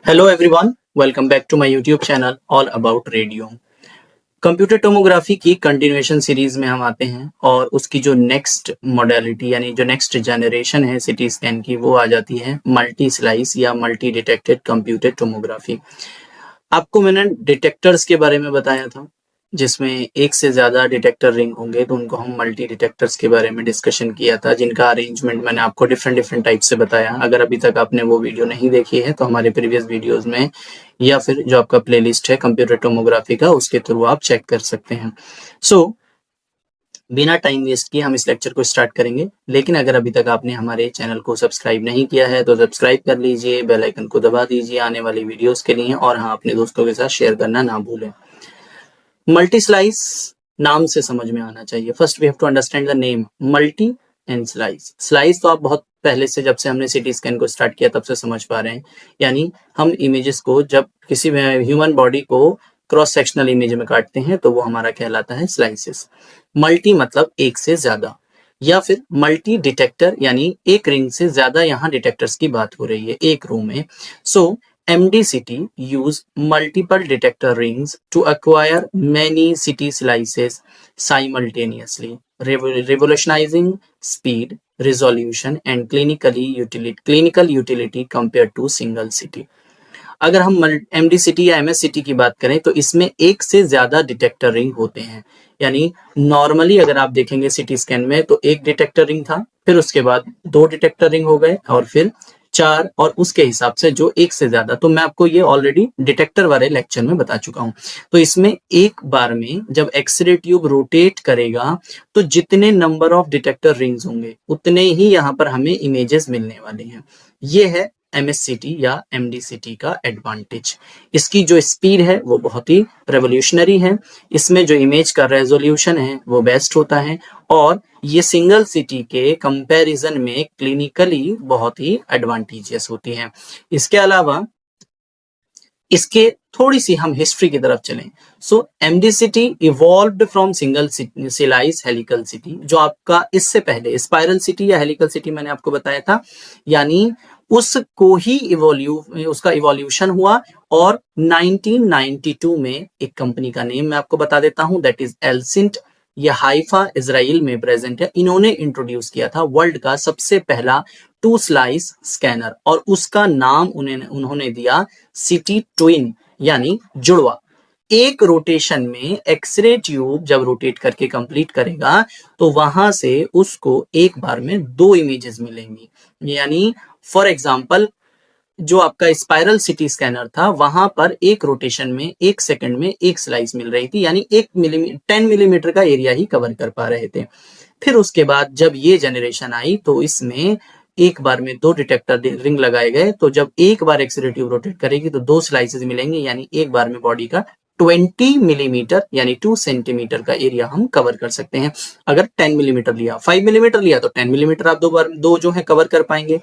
Hello everyone, welcome back to my YouTube channel all about radio. Computer tomography की continuation series में हम आते हैं और उसकी जो नेक्स्ट मॉडलिटी यानी जो नेक्स्ट जनरेशन है सिटी स्कैन की वो आ जाती है मल्टी स्लाइस या मल्टी डिटेक्टेड कंप्यूटर टोमोग्राफी। आपको मैंने डिटेक्टर्स के बारे में बताया था जिसमें एक से ज़्यादा डिटेक्टर रिंग होंगे तो उनको हम मल्टी डिटेक्टर्स के बारे में डिस्कशन किया था, जिनका अरेंजमेंट मैंने आपको डिफरेंट डिफरेंट टाइप से बताया। अगर अभी तक आपने वो वीडियो नहीं देखी है तो हमारे प्रीवियस वीडियोस में या फिर जो आपका प्लेलिस्ट है कंप्यूटर टोमोग्राफी का उसके थ्रू आप चेक कर सकते हैं। बिना टाइम वेस्ट किए हम इस लेक्चर को स्टार्ट करेंगे, लेकिन अगर अभी तक आपने हमारे चैनल को सब्सक्राइब नहीं किया है तो सब्सक्राइब कर लीजिए, बेल आइकन को दबा दीजिए आने वाली वीडियोस के लिए, और हाँ, अपने दोस्तों के साथ शेयर करना ना भूलें। मल्टी स्लाइस नाम से समझ में आना चाहिए। First we have to understand the name multi and slice. Slice तो आप बहुत पहले से, जब से हमने सिटी स्कैन को स्टार्ट किया तब से समझ पा रहे हैं, यानी हम इमेजेस को जब किसी ह्यूमन बॉडी को क्रॉस सेक्शनल इमेज में काटते हैं तो वो हमारा कहलाता है स्लाइसेस। मल्टी मतलब एक से ज्यादा, या फिर मल्टी डिटेक्टर यानी एक रिंग से ज्यादा यहाँ डिटेक्टर्स की बात हो रही है एक रो में। सो MDCT use multiple detector rings to acquire many city slices simultaneously, revolutionizing speed, resolution, and clinical utility compared to single city. अगर हम MDCT या MSCT की बात करें तो इसमें एक से ज्यादा डिटेक्टर रिंग होते हैं। यानी नॉर्मली अगर आप देखेंगे सिटी स्कैन में तो एक डिटेक्टर रिंग था, फिर उसके बाद दो डिटेक्टर रिंग हो गए और फिर चार, और उसके हिसाब से जो एक से ज्यादा, तो मैं आपको ये ऑलरेडी डिटेक्टर वाले लेक्चर में बता चुका हूं। तो इसमें एक बार में जब एक्सरे ट्यूब रोटेट करेगा तो जितने नंबर ऑफ डिटेक्टर रिंग्स होंगे उतने ही यहाँ पर हमें इमेजेस मिलने वाले हैं। ये है MSCT या MDCT का एडवांटेज। इसकी जो स्पीड है वो बहुत ही रेवोल्यूशनरी है, इसमें जो इमेज का रेजोल्यूशन है वो बेस्ट होता है, और ये सिंगल सिटी के कंपैरिजन में क्लिनिकली बहुत ही एडवांटेजियस होती है। इसके अलावा इसके थोड़ी सी हम हिस्ट्री की तरफ चलें। MDCT evolved from single slice helical CT. जो आपका इससे पहले स्पाइरल सिटी या हेलिकल सिटी मैंने आपको बताया था, यानी उसको ही उसका इवोल्यूशन हुआ, और 1992 में एक कंपनी का नेम मैं आपको बता देता हूं, दैट इज एल्सिंट। यह हाइफा इजराइल में प्रेजेंट है। इन्होंने इंट्रोड्यूस किया था वर्ल्ड का सबसे पहला टू स्लाइस स्कैनर, और उसका नाम उन्होंने दिया सिटी ट्विन यानी जुड़वा। एक रोटेशन में एक्सरे ट्यूब जब रोटेट करके कंप्लीट करेगा तो वहां से उसको एक बार में दो इमेजेस मिलेंगी। यानी फॉर एग्जाम्पल जो आपका स्पाइरल सिटी स्कैनर था वहां पर एक रोटेशन में एक सेकंड में एक स्लाइस मिल रही थी, यानी 10 मिलीमीटर का एरिया ही कवर कर पा रहे थे। फिर उसके बाद जब ये जनरेशन आई तो इसमें एक बार में दो डिटेक्टर रिंग लगाए गए, तो जब एक बार एक्सरे ट्यूब रोटेट करेगी तो दो स्लाइसेस मिलेंगे, यानी एक बार में बॉडी का 20 मिलीमीटर यानी 2 सेंटीमीटर का एरिया हम कवर कर सकते हैं। अगर 10 मिलीमीटर लिया, 5 मिलीमीटर लिया तो 10 मिलीमीटर आप दो जो है कवर कर पाएंगे।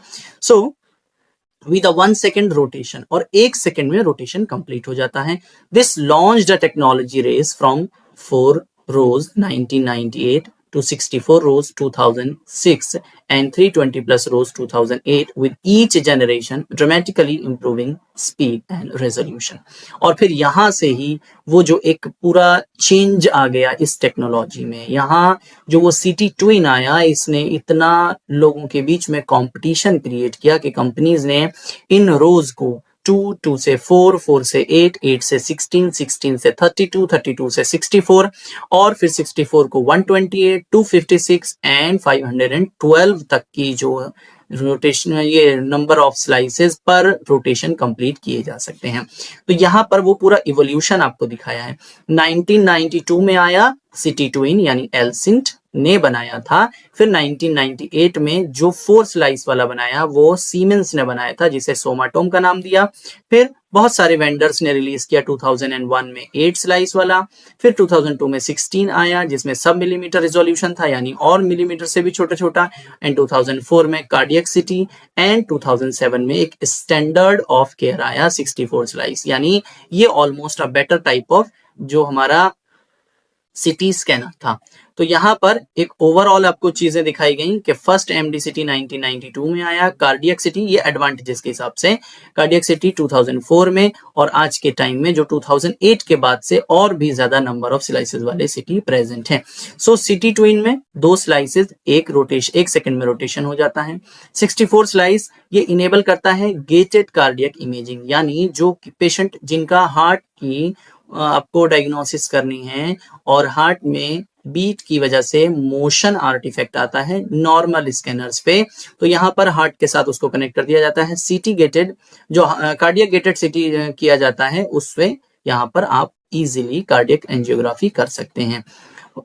विद 1 सेकेंड रोटेशन, और एक सेकेंड में रोटेशन कंप्लीट हो जाता है। This launched a technology race from 4 rows 1998 to 64 rows 2006 and 320 plus rows 2008, with each generation dramatically improving speed and resolution. और फिर यहाँ से ही वो जो एक पूरा चेंज आ गया इस टेक्नोलॉजी में, यहाँ जो वो सिटी ट्विन आया, इसने इतना लोगों के बीच में कंपटीशन क्रिएट किया कि कंपनीज ने इन रोज को 2 से 4, 4 से 8, 8 से 16, 16 से 32, 32 से 64, और फिर 64 को 128, 256 एंड 512 तक की जो रोटेशन, ये नंबर ऑफ स्लाइसेस पर रोटेशन कंप्लीट किए जा सकते हैं। तो यहाँ पर वो पूरा इवोल्यूशन आपको दिखाया है। 1992 में आया सिटी ट्विन यानी एल्सिंट ने बनाया था, फिर 1998 में जो 4 स्लाइस वाला बनाया वो सीमेंस ने बनाया था जिसे सोमाटोम का नाम दिया। फिर बहुत सारे वेंडर्स ने रिलीज किया 2001 में 8 स्लाइस वाला, फिर 2002 में 16 आया जिसमें सब मिलीमीटर रिजोल्यूशन था, यानी और मिलीमीटर से भी छोटा छोटा, एंड 2004 में कार्डियक सिटी, एंड 2007 में एक स्टैंडर्ड ऑफ केयर आया 64 स्लाइस। यानी ये almost a better type of जो हमारा सिटी स्कैनर था। तो यहाँ पर एक ओवरऑल आपको चीजें दिखाई गई कि फर्स्ट एमडी सिटी 1992 में आया, कार्डियक सिटी ये एडवांटेजेस के हिसाब से, कार्डियक सिटी 2004 में, और आज के टाइम में जो 2008 के बाद से और भी ज्यादा नंबर ऑफ स्लाइसेस वाले सिटी प्रेजेंट हैं। सो सिटी ट्विन में 2 स्लाइसेस एक सेकंड में रोटेशन हो जाता है। 64 स्लाइस ये इनेबल करता है गेटेड कार्डियक इमेजिंग, यानी जो पेशेंट जिनका हार्ट की आपको डायग्नोसिस करनी है और हार्ट में बीट की वजह से मोशन आर्टिफैक्ट आता है नॉर्मल स्कैनर्स पे, तो यहाँ पर हार्ट के साथ उसको कनेक्ट कर दिया जाता है। सिटी गेटेड जो कार्डियक गेटेड सिटी किया जाता है उससे यहाँ पर आप इजीली कार्डियक एंजियोग्राफी कर सकते हैं।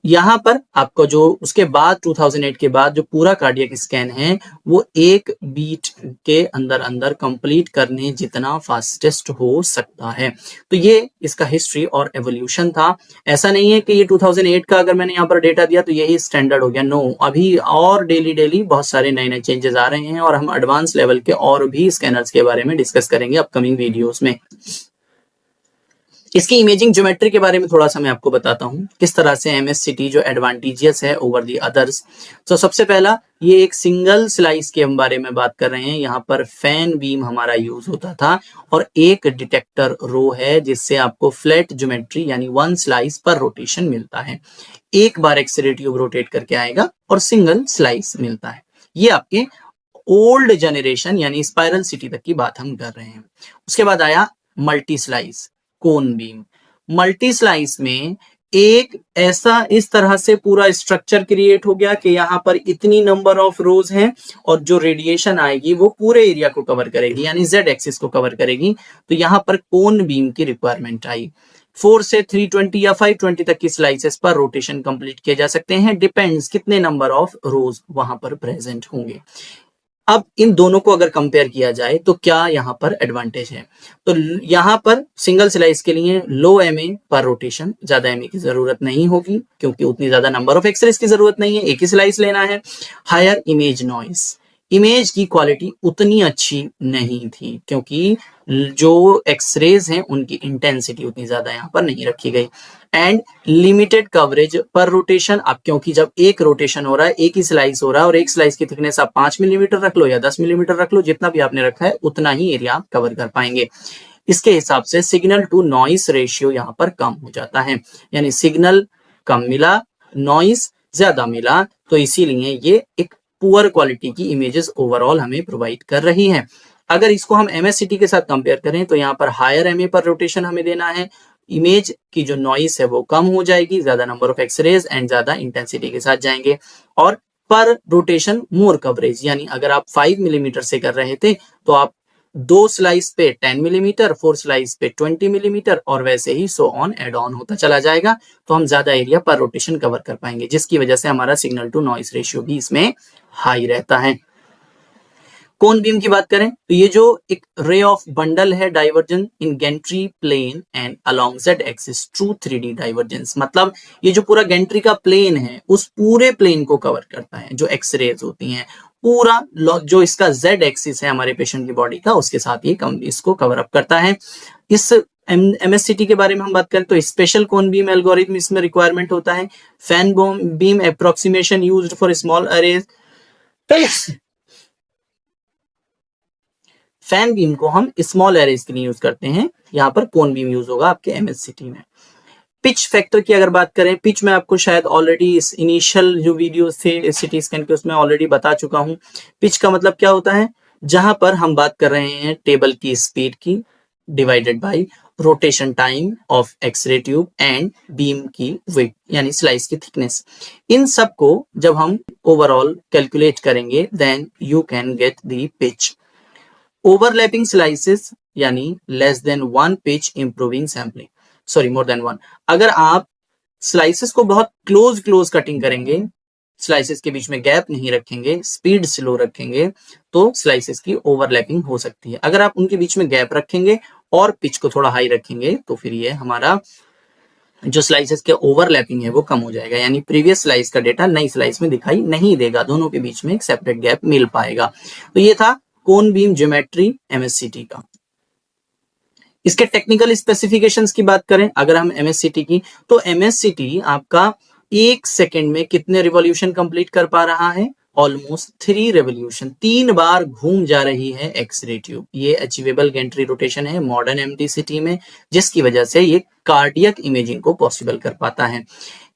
यहाँ पर आपको जो उसके बाद 2008 के बाद जो पूरा कार्डियक स्कैन है वो एक बीट के अंदर अंदर कंप्लीट करने जितना फास्टेस्ट हो सकता है। तो ये इसका हिस्ट्री और एवोल्यूशन था। ऐसा नहीं है कि ये 2008 का अगर मैंने यहाँ पर डेटा दिया तो यही स्टैंडर्ड हो गया, नो, अभी और डेली बहुत सारे नए नए चेंजेस आ रहे हैं और हम एडवांस लेवल के और भी स्कैनर्स के बारे में डिस्कस करेंगे अपकमिंग वीडियोस में। इसकी इमेजिंग ज्योमेट्री के बारे में थोड़ा सा मैं आपको बताता हूँ किस तरह से एमएससीटी जो एडवांटेजियस है ओवर दी अदर्स। तो सबसे पहला ये एक सिंगल स्लाइस के बारे में बात कर रहे हैं। यहाँ पर फैन बीम हमारा यूज होता था और एक डिटेक्टर रो है जिससे आपको फ्लैट ज्योमेट्री यानी 1 स्लाइस पर रोटेशन मिलता है। एक बार एक्सरे ट्यूब रोटेट करके आएगा और सिंगल स्लाइस मिलता है। ये आपके ओल्ड जनरेशन यानी स्पाइरल सिटी तक की बात हम कर रहे हैं। उसके बाद आया मल्टी स्लाइस कोन बीम। मल्टी स्लाइस में एक ऐसा इस तरह से पूरा स्ट्रक्चर क्रिएट हो गया कि यहाँ पर इतनी नंबर ऑफ रोज हैं और जो रेडिएशन आएगी वो पूरे एरिया को कवर करेगी यानी जेड एक्सिस को कवर करेगी। तो यहाँ पर कोन बीम की रिक्वायरमेंट आई। 4 से 320 या 520 तक की स्लाइसेस पर रोटेशन कंप्लीट किए जा सकते हैं, डिपेंड्स कितने नंबर ऑफ रोज वहां पर प्रेजेंट होंगे। अब इन दोनों को अगर कंपेयर किया जाए तो क्या यहाँ पर एडवांटेज है, तो यहाँ पर सिंगल स्लाइस के लिए लो एमए पर रोटेशन, ज्यादा एमए की जरूरत नहीं होगी क्योंकि उतनी ज्यादा नंबर ऑफ एक्सरेज की जरूरत नहीं है, एक ही स्लाइस लेना है। हायर इमेज नॉइस, इमेज की क्वालिटी उतनी अच्छी नहीं थी क्योंकि जो एक्सरेज हैं उनकी इंटेंसिटी उतनी ज्यादा यहाँ पर नहीं रखी गई। एंड लिमिटेड कवरेज पर रोटेशन, अब क्योंकि जब एक रोटेशन हो रहा है, एक ही स्लाइस हो रहा है और एक स्लाइस की थिकनेस आप 5 मिलीमीटर रख लो या 10 मिलीमीटर रख लो, जितना भी आपने रखा है उतना ही एरिया आप कवर कर पाएंगे। इसके हिसाब से सिग्नल टू नॉइस रेशियो यहाँ पर कम हो जाता है, यानी सिग्नल कम मिला, नॉइस ज्यादा मिला, तो इसीलिए ये एक पुअर क्वालिटी की इमेजेस ओवरऑल हमें प्रोवाइड कर रही है। अगर इसको हम एमएससीटी के साथ कंपेयर करें तो यहाँ पर हायर एमए पर रोटेशन हमें देना है, इमेज की जो नॉइस है वो कम हो जाएगी, ज्यादा नंबर ऑफ एक्सरेज एंड ज्यादा इंटेंसिटी के साथ जाएंगे, और पर रोटेशन मोर कवरेज, यानी अगर आप 5 मिलीमीटर से कर रहे थे तो आप 2 स्लाइस पे 10 मिलीमीटर, 4 स्लाइस पे 20 मिलीमीटर और वैसे ही सो ऑन एड ऑन होता चला जाएगा, तो हम ज्यादा एरिया पर रोटेशन कवर कर पाएंगे, जिसकी वजह से हमारा सिग्नल टू नॉइस रेशियो भी इसमें हाई रहता है। कोन बीम की बात करें तो ये जो एक रे ऑफ बंडल है divergence in gantry plane and along z axis true 3D divergence, मतलब ये जो पूरा गेंट्री का प्लेन है उस पूरे प्लेन को कवर करता है, जो एक्सरेज होती हैं पूरा जो इसका जेड एक्सिस है हमारे पेशेंट की बॉडी का उसके साथ ये इसको कवर अप करता है। इस एमएससीटी के बारे में हम बात करें तो स्पेशल कोन बीम एल्गोरिथम इसमें रिक्वायरमेंट होता है। Fan beam approximation used for small arrays, fan beam को हम स्मॉल एरेज के लिए यूज करते हैं, यहाँ पर कोन बीम यूज होगा आपके एमएससीटी में। पिच फैक्टर की अगर बात करें, पिच में आपको शायद ऑलरेडी इस इनिशियल जो वीडियो थे सिटी स्कैन के उसमें ऑलरेडी बता चुका हूं। पिच का मतलब क्या होता है, जहां पर हम बात कर रहे हैं टेबल की स्पीड की divided by rotation time of X-ray tube and beam की विड्थ यानी स्लाइस की थिकनेस, इन सब को जब हम ओवरऑल कैलकुलेट करेंगे then you can get the pitch. Overlapping slices यानी less than 1 pitch improving sampling, sorry more than 1, अगर आप स्लाइसेस को बहुत क्लोज कटिंग करेंगे, स्लाइसेस के बीच में गैप नहीं रखेंगे, स्पीड स्लो रखेंगे, तो स्लाइसेस की ओवरलैपिंग हो सकती है। अगर आप उनके बीच में गैप रखेंगे और पिच को थोड़ा हाई रखेंगे तो फिर ये हमारा जो स्लाइसेस के ओवरलैपिंग है वो कम हो जाएगा, यानी प्रीवियस स्लाइस का डेटा नई स्लाइस में दिखाई नहीं देगा, दोनों के बीच में एक सेपरेट गैप मिल पाएगा। तो ये था कोन बीम ज्योमेट्री एमएससीटी का। इसके टेक्निकल स्पेसिफिकेशंस की बात करें अगर हम एमएससीटी की, तो एमएससीटी आपका 1 सेकंड में कितने रिवॉल्यूशन कंप्लीट कर पा रहा है? ऑलमोस्ट 3 रेवोल्यूशन, 3 बार घूम जा रही है एक्स-रे ट्यूब। ये अचीवेबल गेंट्री रोटेशन है मॉडर्न एमटीसीटी में, जिसकी वजह से ये कार्डियक इमेजिंग को पॉसिबल कर पाता है।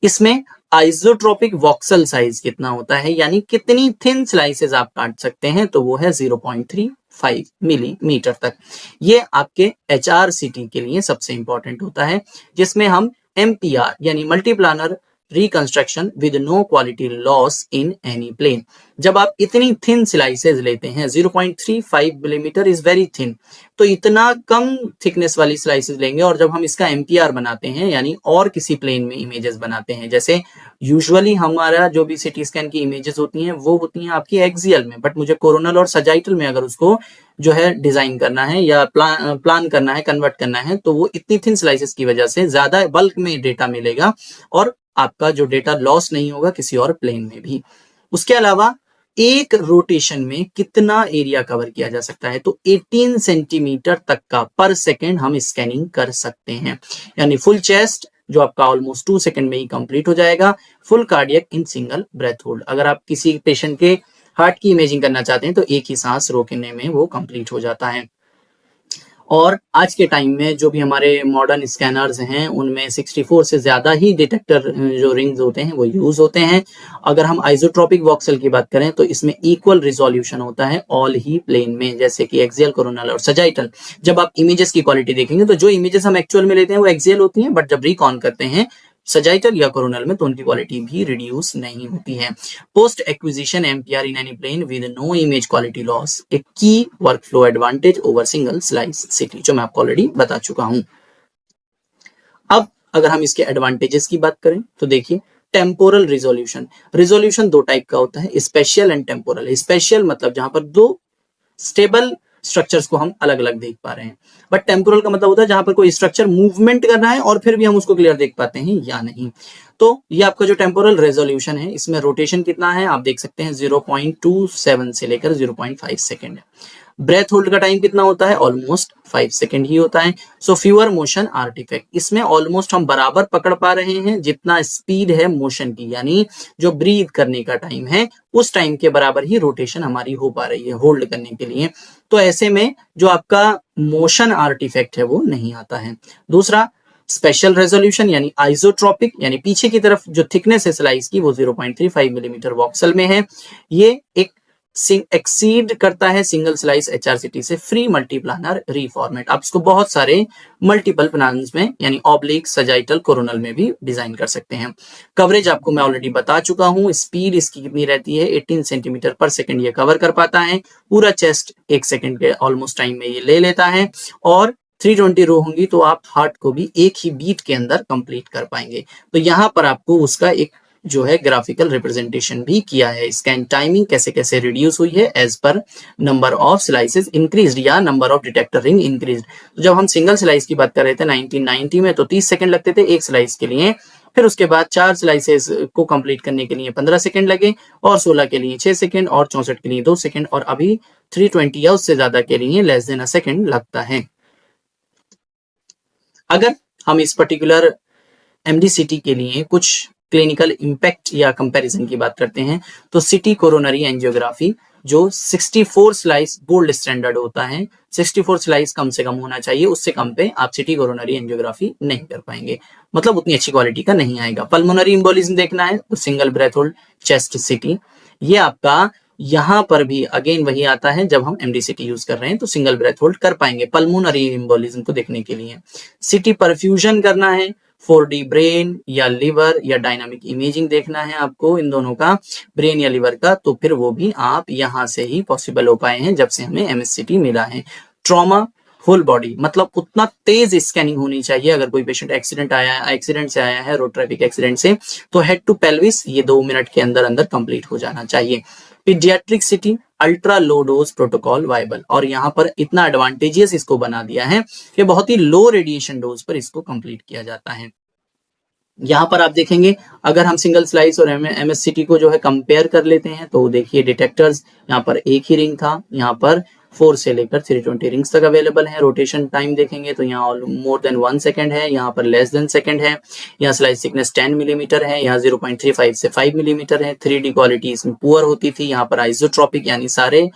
इसमें आइसोट्रोपिक वॉक्सल साइज कितना होता है, यानी कितनी थिन स्लाइसेस आप काट सकते हैं, तो वो है 0.35 मिलीमीटर तक। ये आपके एचआरसीटी के लिए सबसे इंपॉर्टेंट होता है, जिसमें हम एमपीआर यानी multiplanar reconstruction with no quality loss in any plane, जब आप इतनी थिन स्लाइसेस लेते हैं, 0.35 मिलीमीटर इज वेरी थिन, तो इतना कम थिकनेस वाली स्लाइसेस लेंगे और जब हम इसका एमपीआर बनाते हैं यानी और किसी प्लेन में इमेजेस बनाते हैं, जैसे यूजुअली हमारा जो भी सिटी स्कैन की इमेजेस होती हैं वो होती हैं आपकी एक्सियल में, बट मुझे कोरोनल और सजाइटल में अगर उसको जो है डिजाइन करना है या प्लान करना है, कन्वर्ट करना है, तो वो इतनी थिन स्लाइसेस की वजह से ज्यादा बल्क में डेटा मिलेगा और आपका जो डेटा लॉस नहीं होगा किसी और प्लेन में भी। उसके अलावा एक रोटेशन में कितना एरिया कवर किया जा सकता है, तो 18 सेंटीमीटर तक का पर सेकेंड हम स्कैनिंग कर सकते हैं, यानी फुल चेस्ट जो आपका ऑलमोस्ट 2 सेकंड में ही कंप्लीट हो जाएगा, full cardiac in single breath hold. अगर आप किसी पेशेंट के हार्ट की इमेजिंग करना चाहते हैं तो एक ही सांस रोकने में वो कंप्लीट हो जाता है। और आज के टाइम में जो भी हमारे मॉडर्न स्कैनर्स हैं उनमें 64 से ज्यादा ही डिटेक्टर जो रिंग्स होते हैं वो यूज होते हैं। अगर हम आइसोट्रोपिक वॉक्सल की बात करें तो इसमें इक्वल रिजोल्यूशन होता है ऑल ही प्लेन में, जैसे कि एक्सियल, कोरोनल और सजाइटल। जब आप इमेजेस की क्वालिटी देखेंगे तो जो इमेजेस हम एक्चुअल में लेते हैं वो एक्सियल होती हैं, बट जब रिकॉन करते हैं सजाइटल या कोरोनल में तो उनकी क्वालिटी भी रिड्यूस नहीं होती है। Post acquisition MPR in any plane with no image quality loss, एक key workflow advantage over single slice CT, जो मैं आपको ऑलरेडी बता चुका हूं। अब अगर हम इसके एडवांटेजेस की बात करें तो देखिए, टेम्पोरल रिजोल्यूशन। रिजोल्यूशन दो टाइप का होता है, स्पेशियल एंड टेम्पोरल। स्पेशियल मतलब जहां पर दो स्टेबल स्ट्रक्चर्स को हम अलग अलग देख पा रहे हैं, बट टेम्पोरल का मतलब होता है जहां पर कोई स्ट्रक्चर मूवमेंट कर रहा है और फिर भी हम उसको क्लियर देख पाते हैं या नहीं। तो ये आपका जो टेम्पोरल रेजोल्यूशन है, इसमें रोटेशन कितना है आप देख सकते हैं, 0.27 से लेकर 0.5 सेकेंड। ब्रेथ होल्ड का टाइम कितना होता है, ऑलमोस्ट 5 सेकेंड ही होता है। सो फ्यूअर मोशन आर्टिफैक्ट, इसमें ऑलमोस्ट हम बराबर पकड़ पा रहे हैं जितना स्पीड है मोशन की, यानी जो ब्रीथ करने का टाइम है उस टाइम के बराबर ही रोटेशन हमारी हो पा रही है होल्ड करने के लिए। तो ऐसे में जो आपका मोशन आर्टिफैक्ट है वो नहीं आता है। दूसरा, स्पेशल रेजोल्यूशन यानी आइसोट्रोपिक, यानी पीछे की तरफ जो थिकनेस है स्लाइस की वो 0.35 मिलीमीटर वॉक्सल में है। ये एक एक्सीड करता है सिंगल स्लाइस एचआरसीटी से फ्री मल्टीप्लानर रीफॉर्मेट। आप इसको बहुत सारे मल्टीपल प्लान्स में यानी ऑब्लिक, सजाइटल, कोरोनल में भी डिजाइन कर सकते हैं। कवरेज आपको मैं ऑलरेडी बता चुका हूं, स्पीड इसकी कितनी रहती है, 18 सेंटीमीटर पर सेकंड ये कवर कर पाता है। पूरा चेस्ट 1 सेकंड के ऑलमोस्ट टाइम में ये ले लेता है और 320 रो होंगी तो आप हार्ट को भी एक ही बीट के अंदर कंप्लीट कर पाएंगे। तो यहाँ पर आपको उसका एक जो है ग्राफिकल रिप्रेजेंटेशन भी किया है, स्कैन टाइमिंग कैसे कैसे रिड्यूस हुई है एज पर नंबर ऑफ स्लाइसेस इंक्रीज या number of detector ring increase. तो जब हम सिंगल स्लाइस की बात कर रहे थे 1990 में तो 30 सेकंड लगते थे एक स्लाइस के लिए, फिर उसके बाद 4 स्लाइसेस को कंप्लीट करने के लिए 15 सेकंड लगे और 16 के लिए 6 सेकंड और 64 के लिए 2 सेकंड और अभी 320 या उससे ज्यादा के लिए लेस देन अ सेकंड लगता है। अगर हम इस पर्टिकुलर एमडीसीटी के लिए कुछ क्लिनिकल इंपैक्ट या कंपैरिजन की बात करते हैं तो सिटी कोरोनरी एंजियोग्राफी जो 64 स्लाइस गोल्ड स्टैंडर्ड होता है, 64 स्लाइस कम से कम होना चाहिए, उससे कम पे आप सिटी कोरोनरी एंजियोग्राफी नहीं कर पाएंगे, मतलब उतनी अच्छी क्वालिटी का नहीं आएगा। पल्मोनरी एम्बोलिज्म देखना है तो single breath hold chest CT, ये आपका यहां पर भी अगेन वही आता है, जब हम एमडीसीटी यूज कर रहे हैं तो सिंगल ब्रेथ होल्ड कर पाएंगे पल्मोनरी एम्बोलिज्म को देखने के लिए। सिटी परफ्यूजन करना है, 4D ब्रेन या लिवर या डायनामिक इमेजिंग देखना है आपको इन दोनों का, ब्रेन या लिवर का, तो फिर वो भी आप यहां से ही पॉसिबल हो पाए हैं जब से हमें एमएससीटी मिला है। ट्रॉमा होल बॉडी, मतलब उतना तेज स्कैनिंग होनी चाहिए। अगर कोई पेशेंट एक्सीडेंट से आया है, रोड ट्रैफिक एक्सीडेंट से, तो हेड टू पेल्विस ये 2 मिनट के अंदर अंदर कंप्लीट हो जाना चाहिए। Paediatric city ultra low dose protocol viable, और यहाँ पर इतना एडवांटेजियस इसको बना दिया है कि बहुत ही लो रेडिएशन डोज पर इसको कंप्लीट किया जाता है। यहाँ पर आप देखेंगे अगर हम सिंगल स्लाइस और एमएससीटी को जो है कंपेयर कर लेते हैं तो देखिए डिटेक्टर्स यहाँ पर एक ही रिंग था, यहाँ पर 4 से लेकर 320 रिंग्स तक अवेलेबल है। रोटेशन टाइम देखेंगे तो यहाँ मोर देन 1 सेकेंड है, यहाँ पर लेस देन सेकेंड है। यहाँ स्लाइस थिकनेस 10 मिलीमीटर है, यहाँ 0.35 से 5 मिलीमीटर है। 3D क्वालिटी इसमें पुअर होती थी, यहाँ पर आइसोट्रॉपिक यानी सारे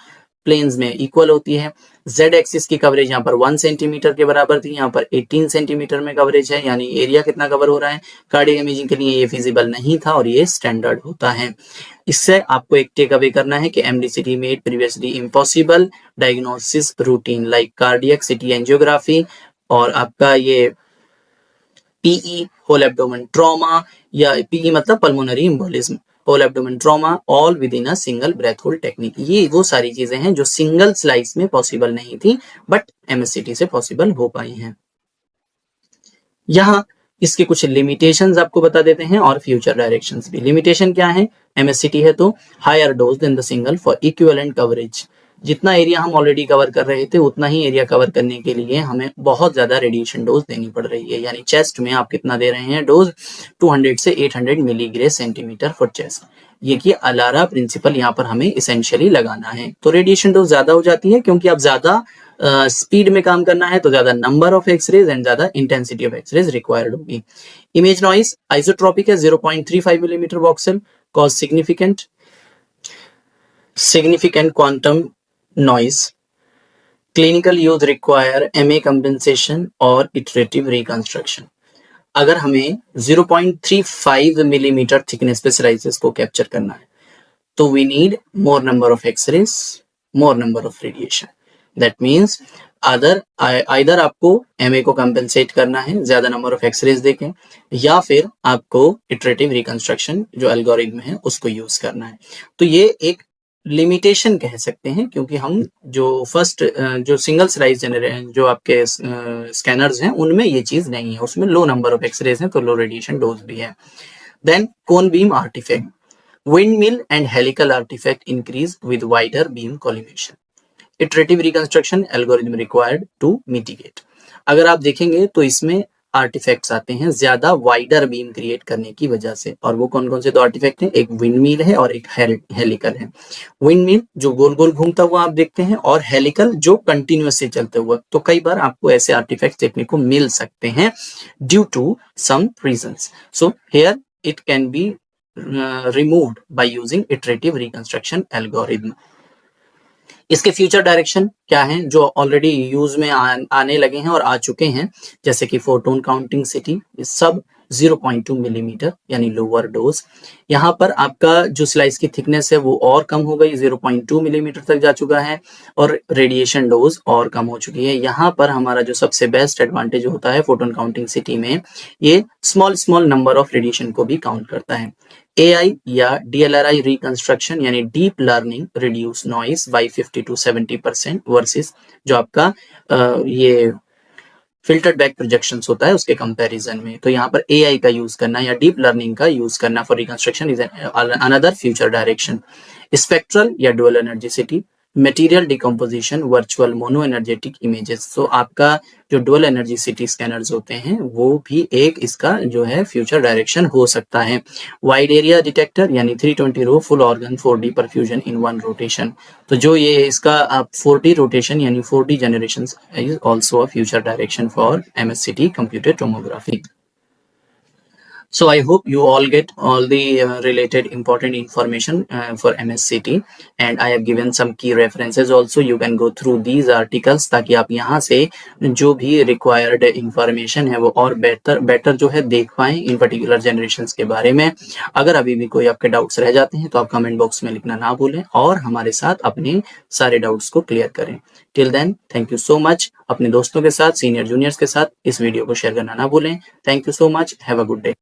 प्लेन्स में इक्वल होती है। Z एक्सिस की कवरेज यहाँ पर 1 सेंटीमीटर के बराबर थी, यहाँ पर 18 सेंटीमीटर में कवरेज है, यानी एरिया कितना कवर हो रहा है। कार्डियक इमेजिंग के लिए ये फिजिबल नहीं था और ये स्टैंडर्ड होता है। इससे आपको एक टेक अवे करना है कि MD-CT made previously impossible diagnosis routine like cardiac CT angiography और आपका ये PE होल एब्डोमेन ट्रॉमा या PE मतलब pulmonary embolism, whole abdomen trauma all within a single breath hold technique. ये वो सारी चीजें हैं जो सिंगल स्लाइस में पॉसिबल नहीं थी बट MSCT से पॉसिबल हो पाई हैं। यहाँ इसके कुछ लिमिटेशंस आपको बता देते हैं और फ्यूचर डायरेक्शंस भी। लिमिटेशन क्या है? MSCT है तो higher dose than the single for equivalent coverage. जितना एरिया हम ऑलरेडी कवर कर रहे थे उतना ही एरिया कवर करने के लिए हमें बहुत ज्यादा रेडिएशन डोज देनी पड़ रही है। यानी चेस्ट में आप कितना दे रहे हैं डोज? 200 से 800 मिलीग्रे सेंटीमीटर फॉर चेस्ट। ये कि अलारा प्रिंसिपल यहाँ पर हमें इसेंशियली लगाना है। तो रेडिएशन डोज ज्यादा हो जाती है क्योंकि अब ज्यादा स्पीड में काम करना है तो ज्यादा नंबर ऑफ एक्सरेज एंड ज्यादा इंटेंसिटी ऑफ एक्सरेज रिक्वायर्ड होगी। इमेज नॉइस आइसोट्रॉपिक है 0.35 millimetre voxel, cause significant quantum noise. Clinical use require MA compensation और iterative reconstruction. अगर हमें 0.35 मिलीमीटर थिकनेस पे स्लाइसेस को कैप्चर करना है तो we need more number of X-rays, more number of radiation. That means either आपको MA को कंपेंसेट करना है ज्यादा नंबर ऑफ एक्सरेज देके, या फिर आपको इटरेटिव रिकंस्ट्रक्शन जो एल्गोरिथम है उसको यूज करना है। तो ये एक लिमिटेशन कह सकते हैं क्योंकि हम जो फर्स्ट जो सिंगल स्लाइस जो आपके स्कैनर्स हैं उनमें ये चीज नहीं है, उसमें लो नंबर ऑफ एक्सरेज हैं तो लो रेडिएशन डोज भी है। Then cone beam artefact, windmill and helical artifact increase with wider beam collimation. Iterative reconstruction algorithm required to mitigate. अगर आप देखेंगे तो इसमें आर्टिफैक्ट्स आते हैं ज्यादा वाइडर बीम क्रिएट करने की वजह से, और वो कौन कौन से दो आर्टिफैक्ट हैं? एक विंडमिल है और एक हेलिकल है। विंडमिल जो गोल गोल घूमता हुआ आप देखते हैं और हेलिकल जो कंटिन्यूस से चलते हुआ। तो कई बार आपको ऐसे आर्टिफैक्ट्स देखने को मिल सकते हैं due to some reasons. So here it can be removed by using iterative reconstruction algorithm. इसके फ्यूचर डायरेक्शन क्या है जो ऑलरेडी यूज में आने लगे हैं और आ चुके हैं, जैसे कि फोटोन काउंटिंग सिटी, सब 0.2 मिलीमीटर यानी लोअर डोज। यहाँ पर आपका जो स्लाइस की थिकनेस है वो और कम हो गई, 0.2 मिलीमीटर तक जा चुका है और रेडिएशन डोज और कम हो चुकी है। यहाँ पर हमारा जो सबसे बेस्ट एडवांटेज होता है फोटोन काउंटिंग सिटी में, ये स्मॉल नंबर ऑफ रेडिएशन को भी काउंट करता है। AI या DLRI रिकंस्ट्रक्शन यानी deep learning reduce noise by 50 to 70% versus जो आपका ये फिल्टर्ड बैक प्रोजेक्शंस होता है उसके कंपैरिजन में। तो यहाँ पर AI का यूज करना या डीप लर्निंग का यूज करना for reconstruction is another future direction. Spectral या dual energy CT, material decomposition, virtual mono energetic images. तो आपका जो डुअल एनर्जिसिटी स्कैनर्स होते हैं वो भी एक इसका जो है फ्यूचर डायरेक्शन हो सकता है। वाइड एरिया डिटेक्टर यानी 320 row full organ 4D perfusion in one rotation. तो जो ये इसका आप 4D रोटेशन यानी 4D generation is also a future direction for MSCT computed tomography. So I hope you all get all the related important information for MSCT, and I have given some key references also. You can go through these articles ताकि आप यहाँ से जो भी required information है वो और better जो है देख पाएं इन particular generations के बारे में। अगर अभी भी कोई आपके डाउट्स रह जाते हैं तो आप कमेंट बॉक्स में लिखना ना भूलें और हमारे साथ अपने सारे डाउट्स को क्लियर करें। Till then thank you so much. अपने दोस्तों के साथ, सीनियर जूनियर्स के साथ इस वीडियो को शेयर करना ना भूलें। Thank you so much. Have a good day.